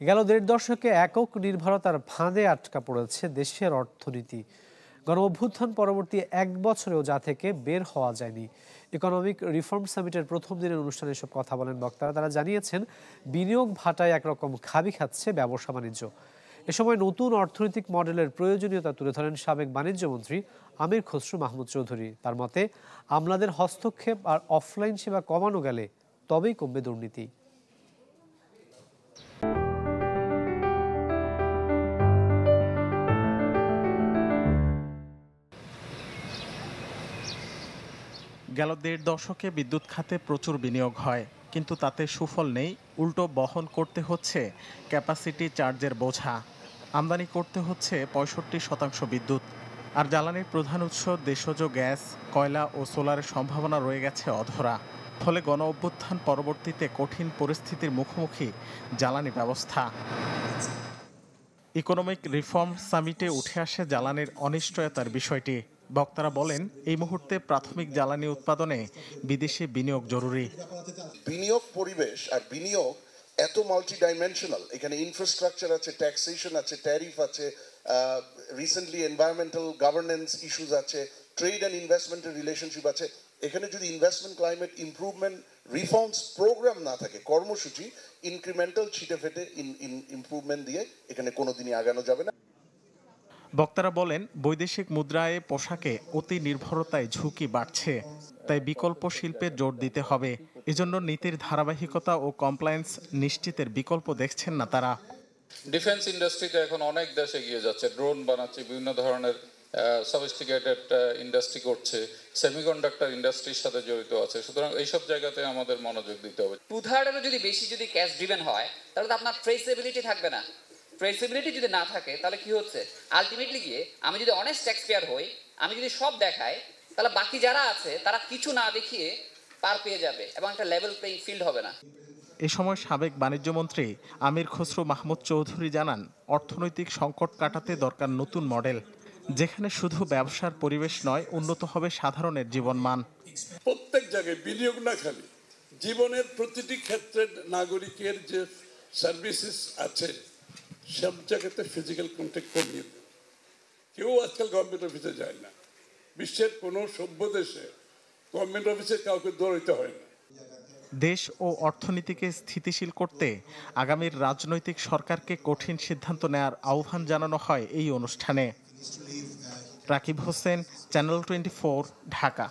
গেল দেড় দশকে একক নির্ভরতার ফাঁদে আটকা পড়েছে দেশের অর্থনীতি। গণঅভ্যুত্থান পরবর্তী এক বছরেও যা থেকে বের হওয়া যায়নি। ইকোনমিক রিফর্ম সামিটের প্রথম দিনের অনুষ্ঠানে এসব কথা বলেন বক্তারা। তারা জানিয়েছেন, বিনিয়োগ ভাটায় একরকম খাবি খাচ্ছে ব্যবসা বাণিজ্য। এ সময় নতুন অর্থনৈতিক মডেলের প্রয়োজনীয়তা তুলে ধরেন সাবেক বাণিজ্যমন্ত্রী আমির খসরু মাহমুদ চৌধুরী। তার মতে, আমলাদের হস্তক্ষেপ আর অফলাইন সেবা কমানো গেলে তবেই কমবে দুর্নীতি। গেল দেড় দশকে বিদ্যুৎ খাতে প্রচুর বিনিয়োগ হয়, কিন্তু তাতে সুফল নেই। উল্টো বহন করতে হচ্ছে ক্যাপাসিটি চার্জের বোঝা। আমদানি করতে হচ্ছে ৬৫% বিদ্যুৎ। আর জ্বালানির প্রধান উৎস দেশজ গ্যাস, কয়লা ও সোলারের সম্ভাবনা রয়ে গেছে অধরা। ফলে গণ অভ্যুত্থান পরবর্তীতে কঠিন পরিস্থিতির মুখোমুখি জ্বালানি ব্যবস্থা। ইকোনমিক রিফর্ম সামিটে উঠে আসে জ্বালানির অনিশ্চয়তার বিষয়টি। বক্তারা বলেন, এই মুহূর্তে প্রাথমিক জ্বালানি উৎপাদনে বিদেশি বিনিয়োগ জরুরি। বিনিয়োগ পরিবেশ আর বিনিয়োগ এত মাল্টি ডাইমেনশনাল। এখানে ইনফ্রাস্ট্রাকচার আছে, ট্যাক্সেশন আছে, ট্যারিফ আছে, রিসেন্টলি এনভায়রনমেন্টাল গভর্নেন্স ইস্যুস আছে, ট্রেড অ্যান্ড ইনভেস্টমেন্টের রিলেশনশিপ আছে। এখানে যদি investment climate improvement reforms programme না থাকে, কর্মসূচি ইনক্রিমেন্টাল ছিটে ফেটে ইমপ্রুভমেন্ট দিয়ে এখানে কোনোদিনই আগানো যাবে না। বক্তারা বলেন, বৈদেশিক মুদ্রায় পোশাকে অতি নির্ভরতায় ঝুঁকি বাড়ছে। তাই বিকল্প শিল্পে জোর দিতে হবে। এজন্য নীতির ধারাবাহিকতা ও কমপ্লায়েন্স নিশ্চিতের বিকল্প দেখছেন না তারা। ডিফেন্স ইন্ডাস্ট্রিতে এখন অনেক দেশ এগিয়ে যাচ্ছে, ড্রোন বানাচ্ছে, বিভিন্ন ধরনের সফিস্টিকেটেড ইন্ডাস্ট্রি করছে, সেমিকন্ডাক্টর ইন্ডাস্ট্রির সাথে জড়িত আছে। সুতরাং এইসব জায়গাতে আমাদের মনোযোগ দিতে হবে। টু-থার্ডেরও যদি বেশি ক্যাশ ড্রিভেন হয়, তাহলে তো আপনার ট্রেসেবিলিটি থাকবে না। ট্রেসেবিলিটি যদি না থাকে, তাহলে কি হচ্ছে, আলটিমেটলি গিয়ে আমি যদি অনেস্ট ট্যাক্স পেয়ার হই, আমি যদি সব দেখাই, তাহলে বাকি যারা আছে তারা কিছু না দেখিয়ে পার পেয়ে যাবে এবং একটা লেভেল প্লেইং ফিল্ড হবে না। এ সময় সাবেক বাণিজ্যমন্ত্রী আমির খসরু মাহমুদ চৌধুরী জানান, অর্থনৈতিক সংকট কাটাতে দরকার নতুন মডেল, যেখানে শুধু ব্যবসার পরিবেশ নয়, উন্নত হবে সাধারণের জীবনমান। প্রত্যেক জায়গায় বিনিয়োগ না, খালি জীবনের প্রতিটি ক্ষেত্রে নাগরিকের যে সার্ভিসেস আছে সব জায়গাতে ফিজিক্যাল কন্ট্যাক্ট কমিয়ে দেবে। কেউ আজকাল গভর্নমেন্ট অফিসে যায় না। বিশ্বের কোনো সভ্য দেশে গভর্নমেন্ট অফিসে কাউকে দৌড়াইতে হয় না। দেশ ও অর্থনীতিকে স্থিতিশীল করতে আগামীর রাজনৈতিক সরকারকে কঠিন সিদ্ধান্ত নেয়ার আহ্বান জানানো হয় এই অনুষ্ঠানে। রাকিব হোসেন, চ্যানেল 24, ঢাকা।